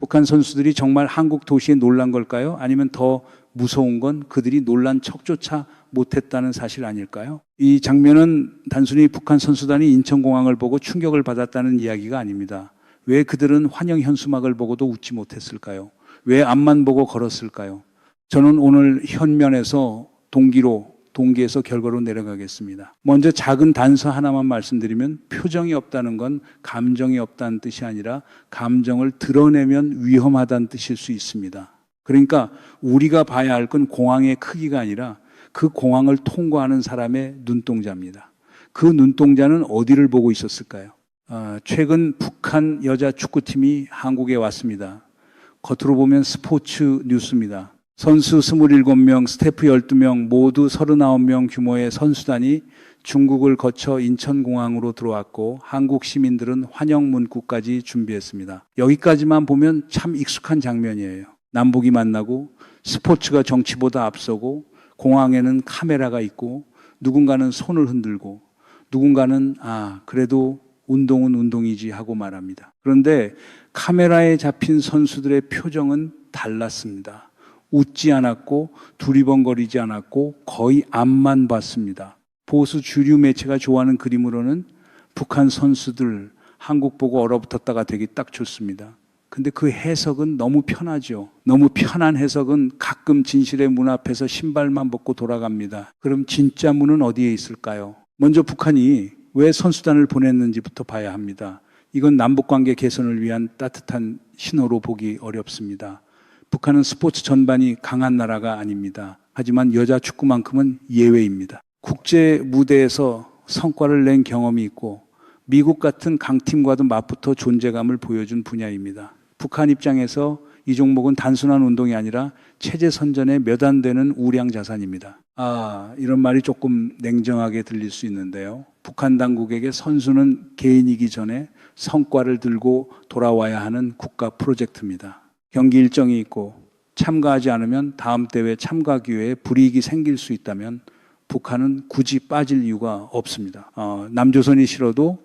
북한 선수들이 정말 한국 도시에 놀란 걸까요? 아니면 더 무서운 건 그들이 놀란 척조차 못했다는 사실 아닐까요? 이 장면은 단순히 북한 선수단이 인천공항을 보고 충격을 받았다는 이야기가 아닙니다. 왜 그들은 환영 현수막을 보고도 웃지 못했을까요? 왜 앞만 보고 걸었을까요? 저는 오늘 현면에서 동기에서 결과로 내려가겠습니다. 먼저 작은 단서 하나만 말씀드리면 표정이 없다는 건 감정이 없다는 뜻이 아니라 감정을 드러내면 위험하다는 뜻일 수 있습니다. 그러니까 우리가 봐야 할 건 공항의 크기가 아니라 그 공항을 통과하는 사람의 눈동자입니다. 그 눈동자는 어디를 보고 있었을까요? 최근 북한 여자 축구팀이 한국에 왔습니다. 겉으로 보면 스포츠 뉴스입니다. 선수 27명, 스태프 12명, 모두 39명 규모의 선수단이 중국을 거쳐 인천공항으로 들어왔고 한국 시민들은 환영 문구까지 준비했습니다. 여기까지만 보면 참 익숙한 장면이에요. 남북이 만나고 스포츠가 정치보다 앞서고 공항에는 카메라가 있고 누군가는 손을 흔들고 누군가는 그래도 운동은 운동이지 하고 말합니다. 그런데 카메라에 잡힌 선수들의 표정은 달랐습니다. 웃지 않았고 두리번거리지 않았고 거의 앞만 봤습니다. 보수 주류 매체가 좋아하는 그림으로는 북한 선수들 한국 보고 얼어붙었다가 되기 딱 좋습니다. 근데 그 해석은 너무 편하죠. 너무 편한 해석은 가끔 진실의 문 앞에서 신발만 벗고 돌아갑니다. 그럼 진짜 문은 어디에 있을까요? 먼저 북한이 왜 선수단을 보냈는지부터 봐야 합니다. 이건 남북관계 개선을 위한 따뜻한 신호로 보기 어렵습니다. 북한은 스포츠 전반이 강한 나라가 아닙니다. 하지만 여자 축구만큼은 예외입니다. 국제 무대에서 성과를 낸 경험이 있고 미국 같은 강팀과도 맞붙어 존재감을 보여준 분야입니다. 북한 입장에서 이 종목은 단순한 운동이 아니라 체제 선전에 몇 안 되는 우량 자산입니다. 이런 말이 조금 냉정하게 들릴 수 있는데요. 북한 당국에게 선수는 개인이기 전에 성과를 들고 돌아와야 하는 국가 프로젝트입니다. 경기 일정이 있고 참가하지 않으면 다음 대회 참가 기회에 불이익이 생길 수 있다면 북한은 굳이 빠질 이유가 없습니다. 남조선이 싫어도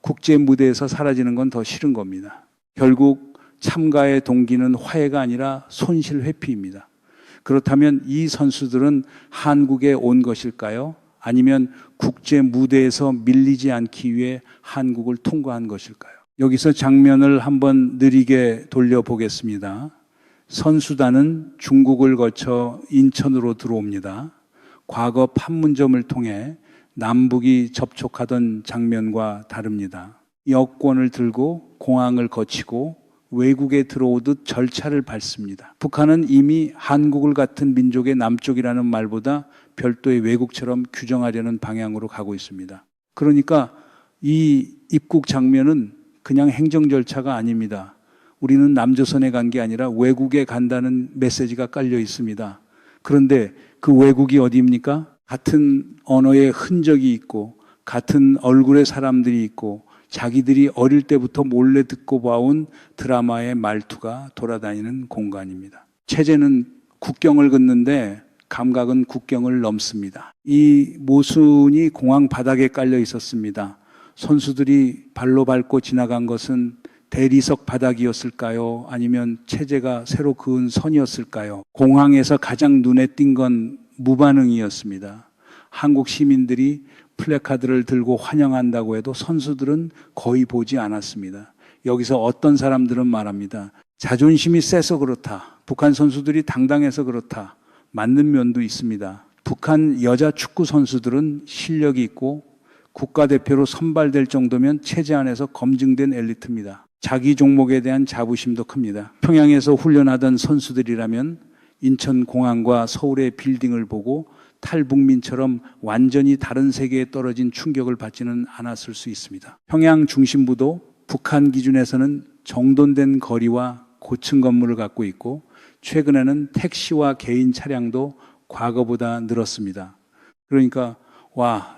국제 무대에서 사라지는 건 더 싫은 겁니다. 결국 참가의 동기는 화해가 아니라 손실 회피입니다. 그렇다면 이 선수들은 한국에 온 것일까요? 아니면 국제 무대에서 밀리지 않기 위해 한국을 통과한 것일까요? 여기서 장면을 한번 느리게 돌려보겠습니다. 선수단은 중국을 거쳐 인천으로 들어옵니다. 과거 판문점을 통해 남북이 접촉하던 장면과 다릅니다. 여권을 들고 공항을 거치고 외국에 들어오듯 절차를 밟습니다. 북한은 이미 한국을 같은 민족의 남쪽이라는 말보다 별도의 외국처럼 규정하려는 방향으로 가고 있습니다. 그러니까 이 입국 장면은 그냥 행정 절차가 아닙니다. 우리는 남조선에 간 게 아니라 외국에 간다는 메시지가 깔려 있습니다. 그런데 그 외국이 어디입니까? 같은 언어의 흔적이 있고 같은 얼굴의 사람들이 있고 자기들이 어릴 때부터 몰래 듣고 봐온 드라마의 말투가 돌아다니는 공간입니다. 체제는 국경을 긋는데 감각은 국경을 넘습니다. 이 모순이 공항 바닥에 깔려 있었습니다. 선수들이 발로 밟고 지나간 것은 대리석 바닥이었을까요? 아니면 체제가 새로 그은 선이었을까요? 공항에서 가장 눈에 띈 건 무반응이었습니다. 한국 시민들이 플래카드를 들고 환영한다고 해도 선수들은 거의 보지 않았습니다. 여기서 어떤 사람들은 말합니다. 자존심이 세서 그렇다. 북한 선수들이 당당해서 그렇다. 맞는 면도 있습니다. 북한 여자 축구 선수들은 실력이 있고 국가대표로 선발될 정도면 체제 안에서 검증된 엘리트입니다. 자기 종목에 대한 자부심도 큽니다. 평양에서 훈련하던 선수들이라면 인천공항과 서울의 빌딩을 보고 탈북민처럼 완전히 다른 세계에 떨어진 충격을 받지는 않았을 수 있습니다. 평양 중심부도 북한 기준에서는 정돈된 거리와 고층 건물을 갖고 있고 최근에는 택시와 개인 차량도 과거보다 늘었습니다. 그러니까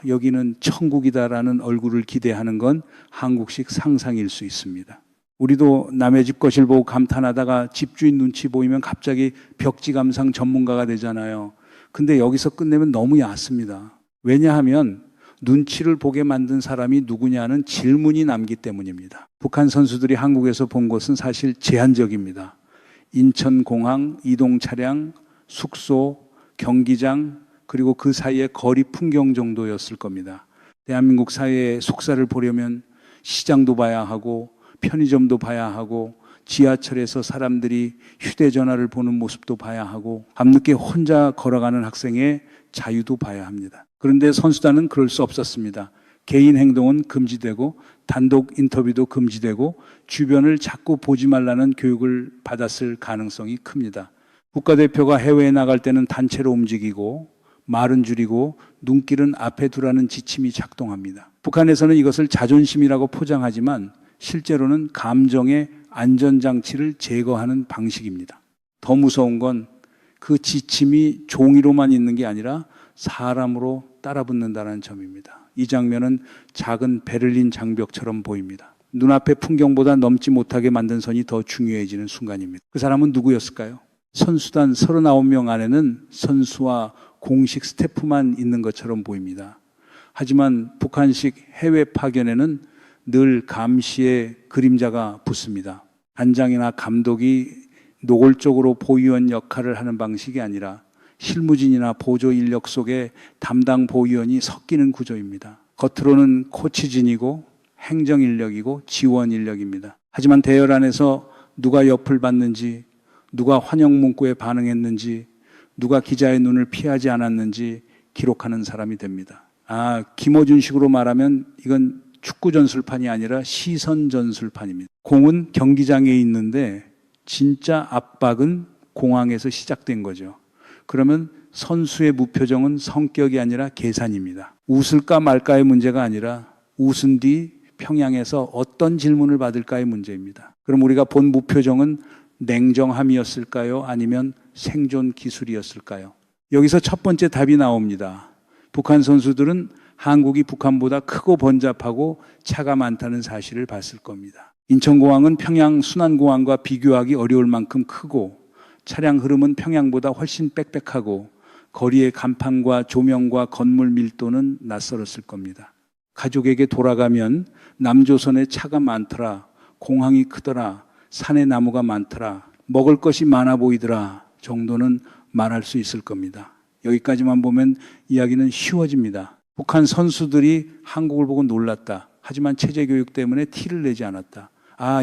여기는 천국이다라는 얼굴을 기대하는 건 한국식 상상일 수 있습니다. 우리도 남의 집 거실 보고 감탄하다가 집주인 눈치 보이면 갑자기 벽지 감상 전문가가 되잖아요. 근데 여기서 끝내면 너무 얕습니다. 왜냐하면 눈치를 보게 만든 사람이 누구냐는 질문이 남기 때문입니다. 북한 선수들이 한국에서 본 것은 사실 제한적입니다. 인천공항, 이동 차량, 숙소, 경기장, 그리고 그 사이의 거리 풍경 정도였을 겁니다. 대한민국 사회의 속살을 보려면 시장도 봐야 하고 편의점도 봐야 하고 지하철에서 사람들이 휴대전화를 보는 모습도 봐야 하고 밤늦게 혼자 걸어가는 학생의 자유도 봐야 합니다. 그런데 선수단은 그럴 수 없었습니다. 개인 행동은 금지되고 단독 인터뷰도 금지되고 주변을 자꾸 보지 말라는 교육을 받았을 가능성이 큽니다. 국가대표가 해외에 나갈 때는 단체로 움직이고 말은 줄이고 눈길은 앞에 두라는 지침이 작동합니다. 북한에서는 이것을 자존심이라고 포장하지만 실제로는 감정의 안전장치를 제거하는 방식입니다. 더 무서운 건 그 지침이 종이로만 있는 게 아니라 사람으로 따라붙는다는 점입니다. 이 장면은 작은 베를린 장벽처럼 보입니다. 눈앞의 풍경보다 넘지 못하게 만든 선이 더 중요해지는 순간입니다. 그 사람은 누구였을까요? 선수단 39명 안에는 선수와 공식 스태프만 있는 것처럼 보입니다. 하지만 북한식 해외 파견에는 늘 감시의 그림자가 붙습니다. 단장이나 감독이 노골적으로 보위원 역할을 하는 방식이 아니라 실무진이나 보조 인력 속에 담당 보위원이 섞이는 구조입니다. 겉으로는 코치진이고 행정 인력이고 지원 인력입니다. 하지만 대열 안에서 누가 옆을 봤는지, 누가 환영 문구에 반응했는지, 누가 기자의 눈을 피하지 않았는지 기록하는 사람이 됩니다. 김어준식으로 말하면 이건 축구 전술판이 아니라 시선 전술판입니다. 공은 경기장에 있는데 진짜 압박은 공항에서 시작된 거죠. 그러면 선수의 무표정은 성격이 아니라 계산입니다. 웃을까 말까의 문제가 아니라 웃은 뒤 평양에서 어떤 질문을 받을까의 문제입니다. 그럼 우리가 본 무표정은 냉정함이었을까요? 아니면 생존 기술이었을까요? 여기서 첫 번째 답이 나옵니다. 북한 선수들은 한국이 북한보다 크고 번잡하고 차가 많다는 사실을 봤을 겁니다. 인천공항은 평양 순환공항과 비교하기 어려울 만큼 크고 차량 흐름은 평양보다 훨씬 빽빽하고 거리의 간판과 조명과 건물 밀도는 낯설었을 겁니다. 가족에게 돌아가면 남조선에 차가 많더라, 공항이 크더라, 산에 나무가 많더라, 먹을 것이 많아 보이더라 정도는 말할 수 있을 겁니다. 여기까지만 보면 이야기는 쉬워집니다. 북한 선수들이 한국을 보고 놀랐다. 하지만 체제 교육 때문에 티를 내지 않았다.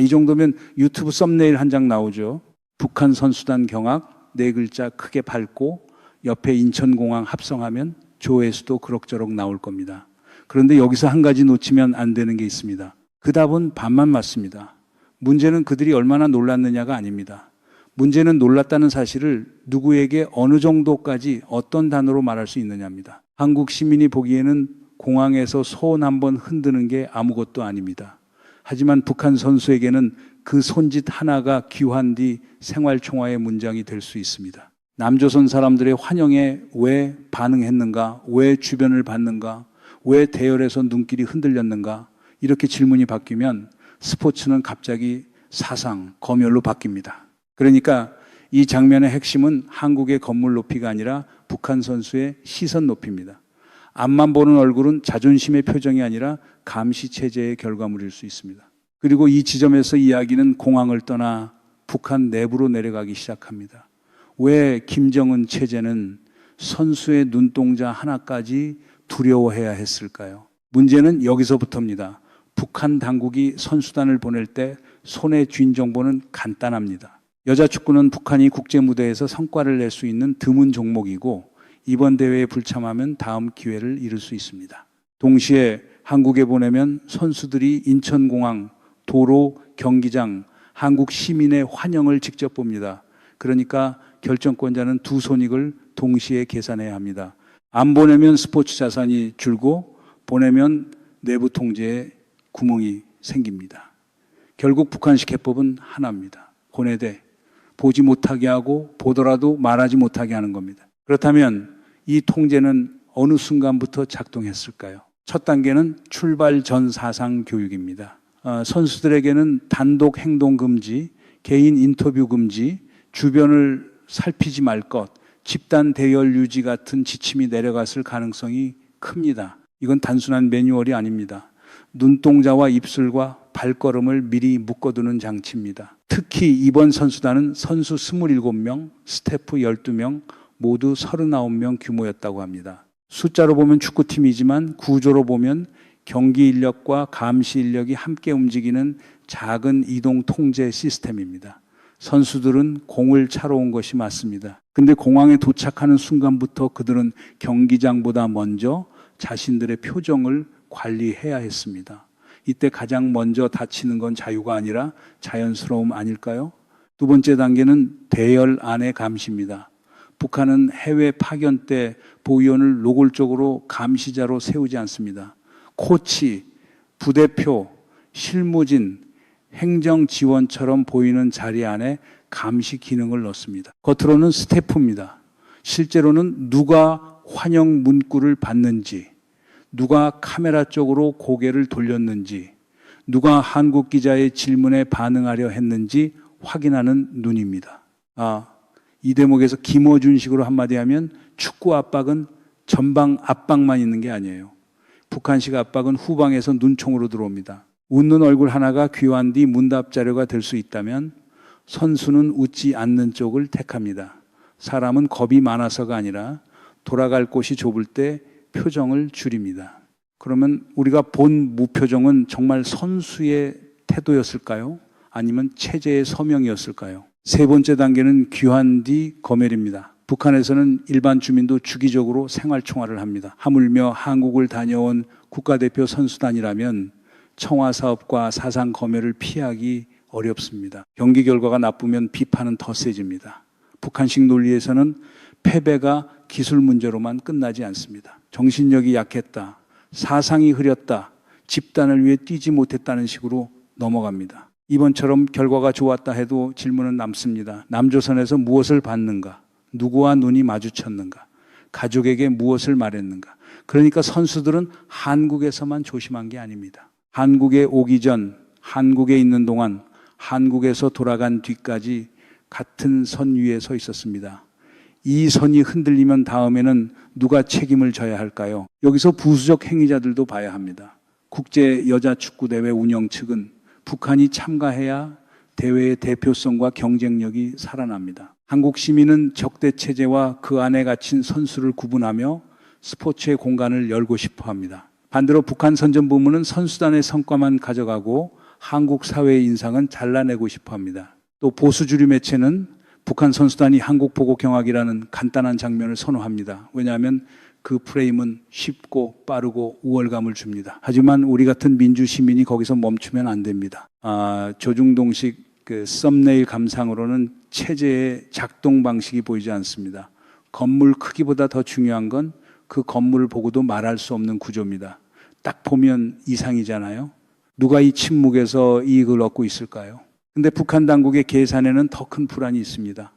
이 정도면 유튜브 썸네일 한 장 나오죠. 북한 선수단 경악, 4글자 크게 밟고 옆에 인천공항 합성하면 조회수도 그럭저럭 나올 겁니다. 그런데 여기서 한 가지 놓치면 안 되는 게 있습니다. 그 답은 반만 맞습니다. 문제는 그들이 얼마나 놀랐느냐가 아닙니다. 문제는 놀랐다는 사실을 누구에게 어느 정도까지 어떤 단어로 말할 수 있느냐입니다. 한국 시민이 보기에는 공항에서 손 한번 흔드는 게 아무것도 아닙니다. 하지만 북한 선수에게는 그 손짓 하나가 귀환 뒤 생활총화의 문장이 될 수 있습니다. 남조선 사람들의 환영에 왜 반응했는가? 왜 주변을 봤는가? 왜 대열에서 눈길이 흔들렸는가? 이렇게 질문이 바뀌면 스포츠는 갑자기 사상, 검열로 바뀝니다. 그러니까 이 장면의 핵심은 한국의 건물 높이가 아니라 북한 선수의 시선 높이입니다. 앞만 보는 얼굴은 자존심의 표정이 아니라 감시체제의 결과물일 수 있습니다. 그리고 이 지점에서 이야기는 공항을 떠나 북한 내부로 내려가기 시작합니다. 왜 김정은 체제는 선수의 눈동자 하나까지 두려워해야 했을까요? 문제는 여기서부터입니다. 북한 당국이 선수단을 보낼 때 손에 쥔 정보는 간단합니다. 여자 축구는 북한이 국제무대에서 성과를 낼 수 있는 드문 종목이고 이번 대회에 불참하면 다음 기회를 잃을 수 있습니다. 동시에 한국에 보내면 선수들이 인천공항, 도로, 경기장, 한국 시민의 환영을 직접 봅니다. 그러니까 결정권자는 두 손익을 동시에 계산해야 합니다. 안 보내면 스포츠 자산이 줄고 보내면 내부 통제에 구멍이 생깁니다. 결국 북한식 해법은 하나입니다. 고뇌돼 보지 못하게 하고 보더라도 말하지 못하게 하는 겁니다. 그렇다면 이 통제는 어느 순간부터 작동했을까요? 첫 단계는 출발 전 사상 교육입니다. 선수들에게는 단독 행동 금지, 개인 인터뷰 금지, 주변을 살피지 말 것, 집단 대열 유지 같은 지침이 내려갔을 가능성이 큽니다. 이건 단순한 매뉴얼이 아닙니다. 눈동자와 입술과 발걸음을 미리 묶어두는 장치입니다. 특히 이번 선수단은 선수 27명, 스태프 12명, 모두 39명 규모였다고 합니다. 숫자로 보면 축구팀이지만 구조로 보면 경기 인력과 감시 인력이 함께 움직이는 작은 이동 통제 시스템입니다. 선수들은 공을 차러 온 것이 맞습니다. 근데 공항에 도착하는 순간부터 그들은 경기장보다 먼저 자신들의 표정을 관리해야 했습니다. 이때 가장 먼저 다치는 건 자유가 아니라 자연스러움 아닐까요? 두 번째 단계는 대열 안의 감시입니다. 북한은 해외 파견 때 보위원을 노골적으로 감시자로 세우지 않습니다. 코치, 부대표, 실무진, 행정지원처럼 보이는 자리 안에 감시 기능을 넣습니다. 겉으로는 스태프입니다. 실제로는 누가 환영 문구를 받는지, 누가 카메라 쪽으로 고개를 돌렸는지, 누가 한국 기자의 질문에 반응하려 했는지 확인하는 눈입니다. 이 대목에서 김어준식으로 한마디 하면 축구 압박은 전방 압박만 있는 게 아니에요. 북한식 압박은 후방에서 눈총으로 들어옵니다. 웃는 얼굴 하나가 귀환 뒤 문답 자료가 될 수 있다면 선수는 웃지 않는 쪽을 택합니다. 사람은 겁이 많아서가 아니라 돌아갈 곳이 좁을 때 표정을 줄입니다. 그러면 우리가 본 무표정은 정말 선수의 태도였을까요? 아니면 체제의 서명이었을까요? 세 번째 단계는 귀환 뒤 검열입니다. 북한에서는 일반 주민도 주기적으로 생활총화를 합니다. 하물며 한국을 다녀온 국가대표 선수단이라면 청와 사업과 사상 검열을 피하기 어렵습니다. 경기 결과가 나쁘면 비판은 더 세집니다. 북한식 논리에서는 패배가 기술 문제로만 끝나지 않습니다. 정신력이 약했다, 사상이 흐렸다, 집단을 위해 뛰지 못했다는 식으로 넘어갑니다. 이번처럼 결과가 좋았다 해도 질문은 남습니다. 남조선에서 무엇을 받는가? 누구와 눈이 마주쳤는가? 가족에게 무엇을 말했는가? 그러니까 선수들은 한국에서만 조심한 게 아닙니다. 한국에 오기 전, 한국에 있는 동안, 한국에서 돌아간 뒤까지 같은 선 위에 서 있었습니다. 이 선이 흔들리면 다음에는 누가 책임을 져야 할까요? 여기서 부수적 행위자들도 봐야 합니다. 국제여자축구대회 운영 측은 북한이 참가해야 대회의 대표성과 경쟁력이 살아납니다. 한국 시민은 적대 체제와 그 안에 갇힌 선수를 구분하며 스포츠의 공간을 열고 싶어 합니다. 반대로 북한 선전부문은 선수단의 성과만 가져가고 한국 사회의 인상은 잘라내고 싶어 합니다. 또 보수 주류 매체는 북한 선수단이 한국 보고 경악이라는 간단한 장면을 선호합니다. 왜냐하면 그 프레임은 쉽고 빠르고 우월감을 줍니다. 하지만 우리 같은 민주 시민이 거기서 멈추면 안 됩니다. 조중동식 그 썸네일 감상으로는 체제의 작동 방식이 보이지 않습니다. 건물 크기보다 더 중요한 건 그 건물을 보고도 말할 수 없는 구조입니다. 딱 보면 이상이잖아요. 누가 이 침묵에서 이익을 얻고 있을까요? 근데 북한 당국의 계산에는 더 큰 불안이 있습니다.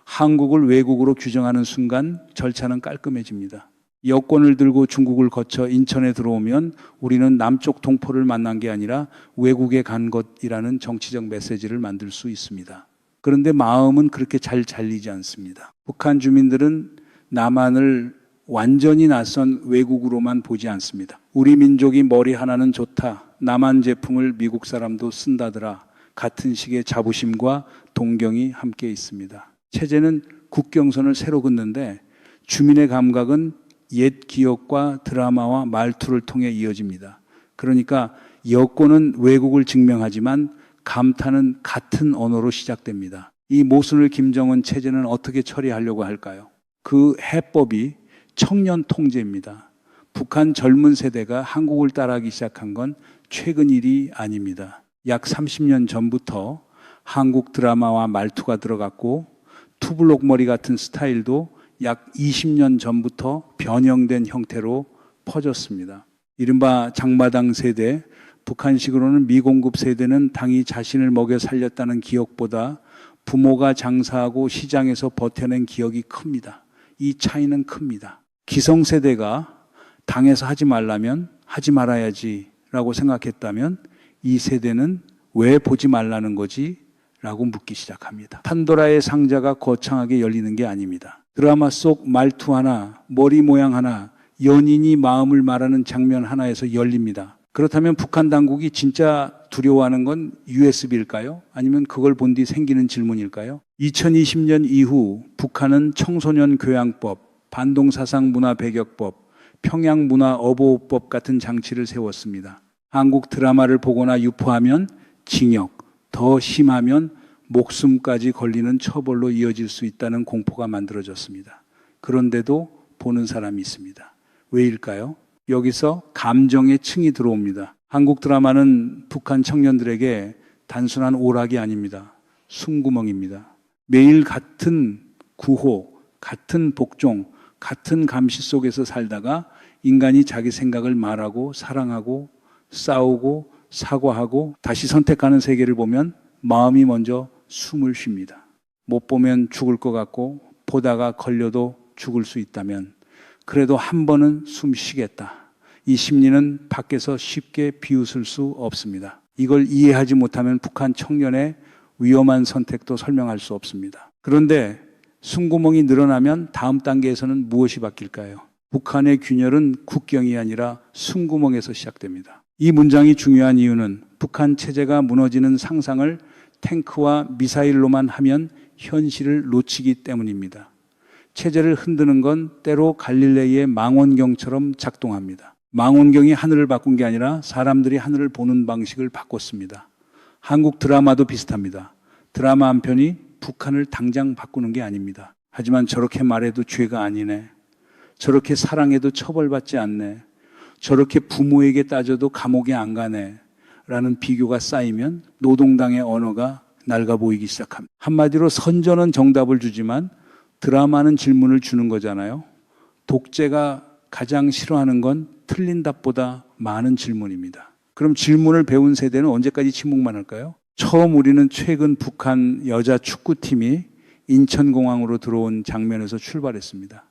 한국을 외국으로 규정하는 순간 절차는 깔끔해집니다. 여권을 들고 중국을 거쳐 인천에 들어오면 우리는 남쪽 동포를 만난 게 아니라 외국에 간 것이라는 정치적 메시지를 만들 수 있습니다. 그런데 마음은 그렇게 잘 잘리지 않습니다. 북한 주민들은 남한을 완전히 낯선 외국으로만 보지 않습니다. 우리 민족이 머리 하나는 좋다. 남한 제품을 미국 사람도 쓴다더라. 같은 식의 자부심과 동경이 함께 있습니다. 체제는 국경선을 새로 긋는데 주민의 감각은 옛 기억과 드라마와 말투를 통해 이어집니다. 그러니까 여권은 외국을 증명하지만 감탄은 같은 언어로 시작됩니다. 이 모순을 김정은 체제는 어떻게 처리하려고 할까요? 그 해법이 청년 통제입니다. 북한 젊은 세대가 한국을 따라하기 시작한 건 최근 일이 아닙니다. 약 30년 전부터 한국 드라마와 말투가 들어갔고 투블록 머리 같은 스타일도 약 20년 전부터 변형된 형태로 퍼졌습니다. 이른바 장마당 세대, 북한식으로는 미공급 세대는 당이 자신을 먹여 살렸다는 기억보다 부모가 장사하고 시장에서 버텨낸 기억이 큽니다. 이 차이는 큽니다. 기성세대가 당에서 하지 말라면 하지 말아야지 라고 생각했다면 이 세대는 왜 보지 말라는 거지? 라고 묻기 시작합니다. 판도라의 상자가 거창하게 열리는 게 아닙니다. 드라마 속 말투 하나, 머리 모양 하나, 연인이 마음을 말하는 장면 하나에서 열립니다. 그렇다면 북한 당국이 진짜 두려워하는 건 USB일까요? 아니면 그걸 본 뒤 생기는 질문일까요? 2020년 이후 북한은 청소년 교양법, 반동사상 문화 배격법, 평양 문화 어보호법 같은 장치를 세웠습니다. 한국 드라마를 보거나 유포하면 징역, 더 심하면 목숨까지 걸리는 처벌로 이어질 수 있다는 공포가 만들어졌습니다. 그런데도 보는 사람이 있습니다. 왜일까요? 여기서 감정의 층이 들어옵니다. 한국 드라마는 북한 청년들에게 단순한 오락이 아닙니다. 숨구멍입니다. 매일 같은 구호, 같은 복종, 같은 감시 속에서 살다가 인간이 자기 생각을 말하고 사랑하고 싸우고 사과하고 다시 선택하는 세계를 보면 마음이 먼저 숨을 쉽니다. 못 보면 죽을 것 같고 보다가 걸려도 죽을 수 있다면 그래도 한 번은 숨 쉬겠다. 이 심리는 밖에서 쉽게 비웃을 수 없습니다. 이걸 이해하지 못하면 북한 청년의 위험한 선택도 설명할 수 없습니다. 그런데 숨구멍이 늘어나면 다음 단계에서는 무엇이 바뀔까요? 북한의 균열은 국경이 아니라 숨구멍에서 시작됩니다. 이 문장이 중요한 이유는 북한 체제가 무너지는 상상을 탱크와 미사일로만 하면 현실을 놓치기 때문입니다. 체제를 흔드는 건 때로 갈릴레이의 망원경처럼 작동합니다. 망원경이 하늘을 바꾼 게 아니라 사람들이 하늘을 보는 방식을 바꿨습니다. 한국 드라마도 비슷합니다. 드라마 한 편이 북한을 당장 바꾸는 게 아닙니다. 하지만 저렇게 말해도 죄가 아니네. 저렇게 사랑해도 처벌받지 않네. 저렇게 부모에게 따져도 감옥에 안 가네. 라는 비교가 쌓이면 노동당의 언어가 낡아 보이기 시작합니다. 한마디로 선전은 정답을 주지만 드라마는 질문을 주는 거잖아요. 독재가 가장 싫어하는 건 틀린 답보다 많은 질문입니다. 그럼 질문을 배운 세대는 언제까지 침묵만 할까요? 처음 우리는 최근 북한 여자 축구팀이 인천공항으로 들어온 장면에서 출발했습니다.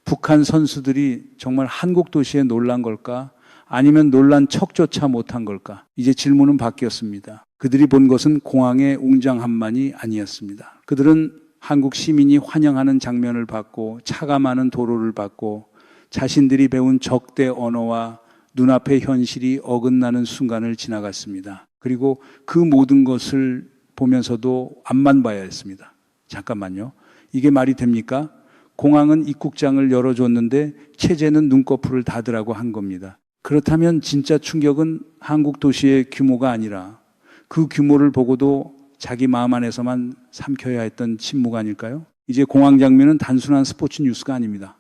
북한 선수들이 정말 한국 도시에 놀란 걸까? 아니면 놀란 척조차 못한 걸까? 이제 질문은 바뀌었습니다. 그들이 본 것은 공항의 웅장함만이 아니었습니다. 그들은 한국 시민이 환영하는 장면을 봤고 차가 많은 도로를 봤고 자신들이 배운 적대 언어와 눈앞의 현실이 어긋나는 순간을 지나갔습니다. 그리고 그 모든 것을 보면서도 앞만 봐야 했습니다. 잠깐만요. 이게 말이 됩니까? 공항은 입국장을 열어줬는데 체제는 눈꺼풀을 닫으라고 한 겁니다. 그렇다면 진짜 충격은 한국 도시의 규모가 아니라 그 규모를 보고도 자기 마음 안에서만 삼켜야 했던 침묵 아닐까요? 이제 공항 장면은 단순한 스포츠 뉴스가 아닙니다.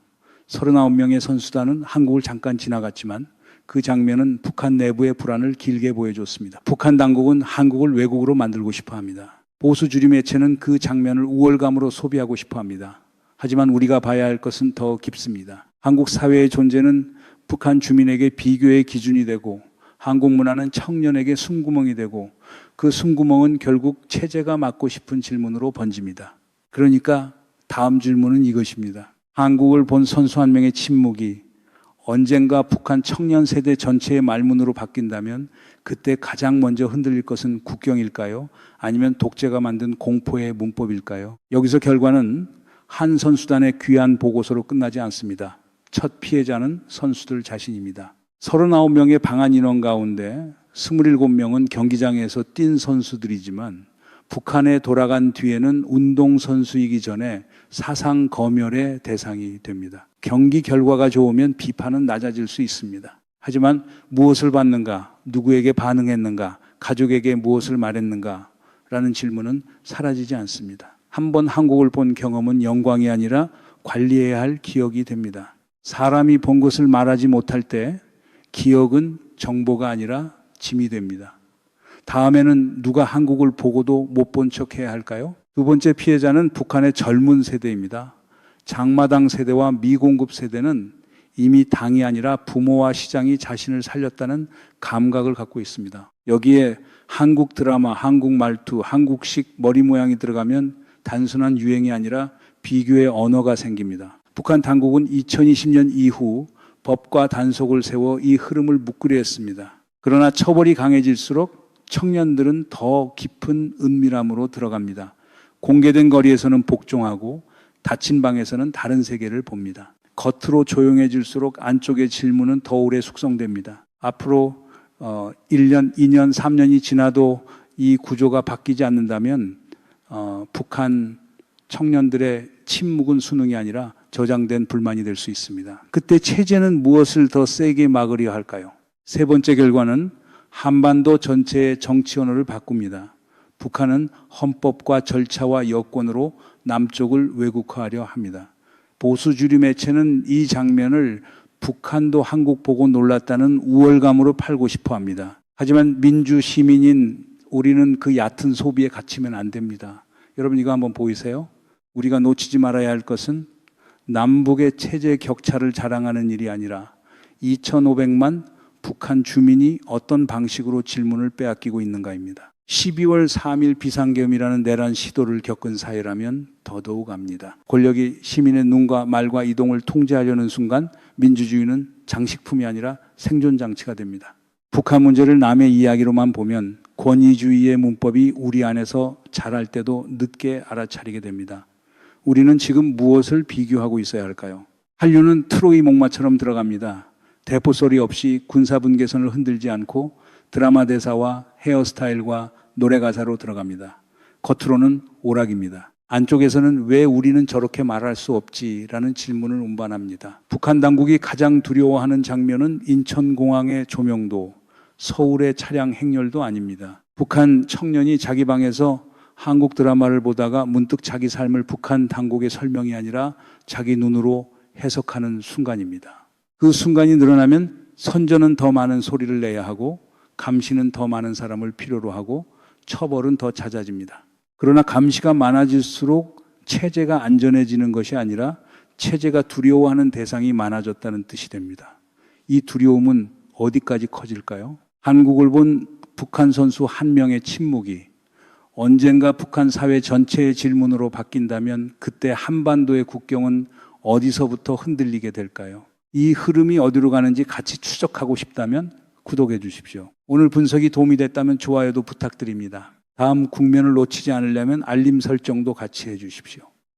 39명의 선수단은 한국을 잠깐 지나갔지만 그 장면은 북한 내부의 불안을 길게 보여줬습니다. 북한 당국은 한국을 외국으로 만들고 싶어 합니다. 보수 주류 매체는 그 장면을 우월감으로 소비하고 싶어 합니다. 하지만 우리가 봐야 할 것은 더 깊습니다. 한국 사회의 존재는 북한 주민에게 비교의 기준이 되고 한국 문화는 청년에게 숨구멍이 되고 그 숨구멍은 결국 체제가 맡고 싶은 질문으로 번집니다. 그러니까 다음 질문은 이것입니다. 한국을 본 선수 한 명의 침묵이 언젠가 북한 청년 세대 전체의 말문으로 바뀐다면 그때 가장 먼저 흔들릴 것은 국경일까요? 아니면 독재가 만든 공포의 문법일까요? 여기서 결과는 한 선수단의 귀한 보고서로 끝나지 않습니다. 첫 피해자는 선수들 자신입니다. 39명의 방한 인원 가운데 27명은 경기장에서 뛴 선수들이지만 북한에 돌아간 뒤에는 운동선수이기 전에 사상 검열의 대상이 됩니다. 경기 결과가 좋으면 비판은 낮아질 수 있습니다. 하지만 무엇을 받는가, 누구에게 반응했는가, 가족에게 무엇을 말했는가 라는 질문은 사라지지 않습니다. 한번 한국을 본 경험은 영광이 아니라 관리해야 할 기억이 됩니다. 사람이 본 것을 말하지 못할 때 기억은 정보가 아니라 짐이 됩니다. 다음에는 누가 한국을 보고도 못 본 척 해야 할까요? 두 번째 피해자는 북한의 젊은 세대입니다. 장마당 세대와 미공급 세대는 이미 당이 아니라 부모와 시장이 자신을 살렸다는 감각을 갖고 있습니다. 여기에 한국 드라마, 한국 말투, 한국식 머리 모양이 들어가면 단순한 유행이 아니라 비교의 언어가 생깁니다. 북한 당국은 2020년 이후 법과 단속을 세워 이 흐름을 묶으려 했습니다. 그러나 처벌이 강해질수록 청년들은 더 깊은 은밀함으로 들어갑니다. 공개된 거리에서는 복종하고 닫힌 방에서는 다른 세계를 봅니다. 겉으로 조용해질수록 안쪽의 질문은 더 오래 숙성됩니다. 앞으로 1년, 2년, 3년이 지나도 이 구조가 바뀌지 않는다면 북한 청년들의 침묵은 수능이 아니라 저장된 불만이 될 수 있습니다. 그때 체제는 무엇을 더 세게 막으려 할까요? 세 번째 결과는 한반도 전체의 정치 언어를 바꿉니다. 북한은 헌법과 절차와 여건으로 남쪽을 왜곡화하려 합니다. 보수 주류 매체는 이 장면을 북한도 한국 보고 놀랐다는 우월감으로 팔고 싶어 합니다. 하지만 민주 시민인 우리는 그 얕은 소비에 갇히면 안 됩니다. 여러분 이거 한번 보이세요? 우리가 놓치지 말아야 할 것은 남북의 체제 격차를 자랑하는 일이 아니라 2,500만 북한 주민이 어떤 방식으로 질문을 빼앗기고 있는가입니다. 12월 3일 비상계엄이라는 내란 시도를 겪은 사회라면 더더욱 압니다. 권력이 시민의 눈과 말과 이동을 통제하려는 순간 민주주의는 장식품이 아니라 생존장치가 됩니다. 북한 문제를 남의 이야기로만 보면 권위주의의 문법이 우리 안에서 자랄 때도 늦게 알아차리게 됩니다. 우리는 지금 무엇을 비교하고 있어야 할까요? 한류는 트로이 목마처럼 들어갑니다. 대포 소리 없이 군사분계선을 흔들지 않고 드라마 대사와 헤어스타일과 노래 가사로 들어갑니다. 겉으로는 오락입니다. 안쪽에서는 왜 우리는 저렇게 말할 수 없지라는 질문을 운반합니다. 북한 당국이 가장 두려워하는 장면은 인천공항의 조명도, 서울의 차량 행렬도 아닙니다. 북한 청년이 자기 방에서 한국 드라마를 보다가 문득 자기 삶을 북한 당국의 설명이 아니라 자기 눈으로 해석하는 순간입니다. 그 순간이 늘어나면 선전은 더 많은 소리를 내야 하고 감시는 더 많은 사람을 필요로 하고 처벌은 더 잦아집니다. 그러나 감시가 많아질수록 체제가 안전해지는 것이 아니라 체제가 두려워하는 대상이 많아졌다는 뜻이 됩니다. 이 두려움은 어디까지 커질까요? 한국을 본 북한 선수 한 명의 침묵이 언젠가 북한 사회 전체의 질문으로 바뀐다면 그때 한반도의 국경은 어디서부터 흔들리게 될까요? 이 흐름이 어디로 가는지 같이 추적하고 싶다면 구독해 주십시오. 오늘 분석이 도움이 됐다면 좋아요도 부탁드립니다. 다음 국면을 놓치지 않으려면 알림 설정도 같이 해 주십시오.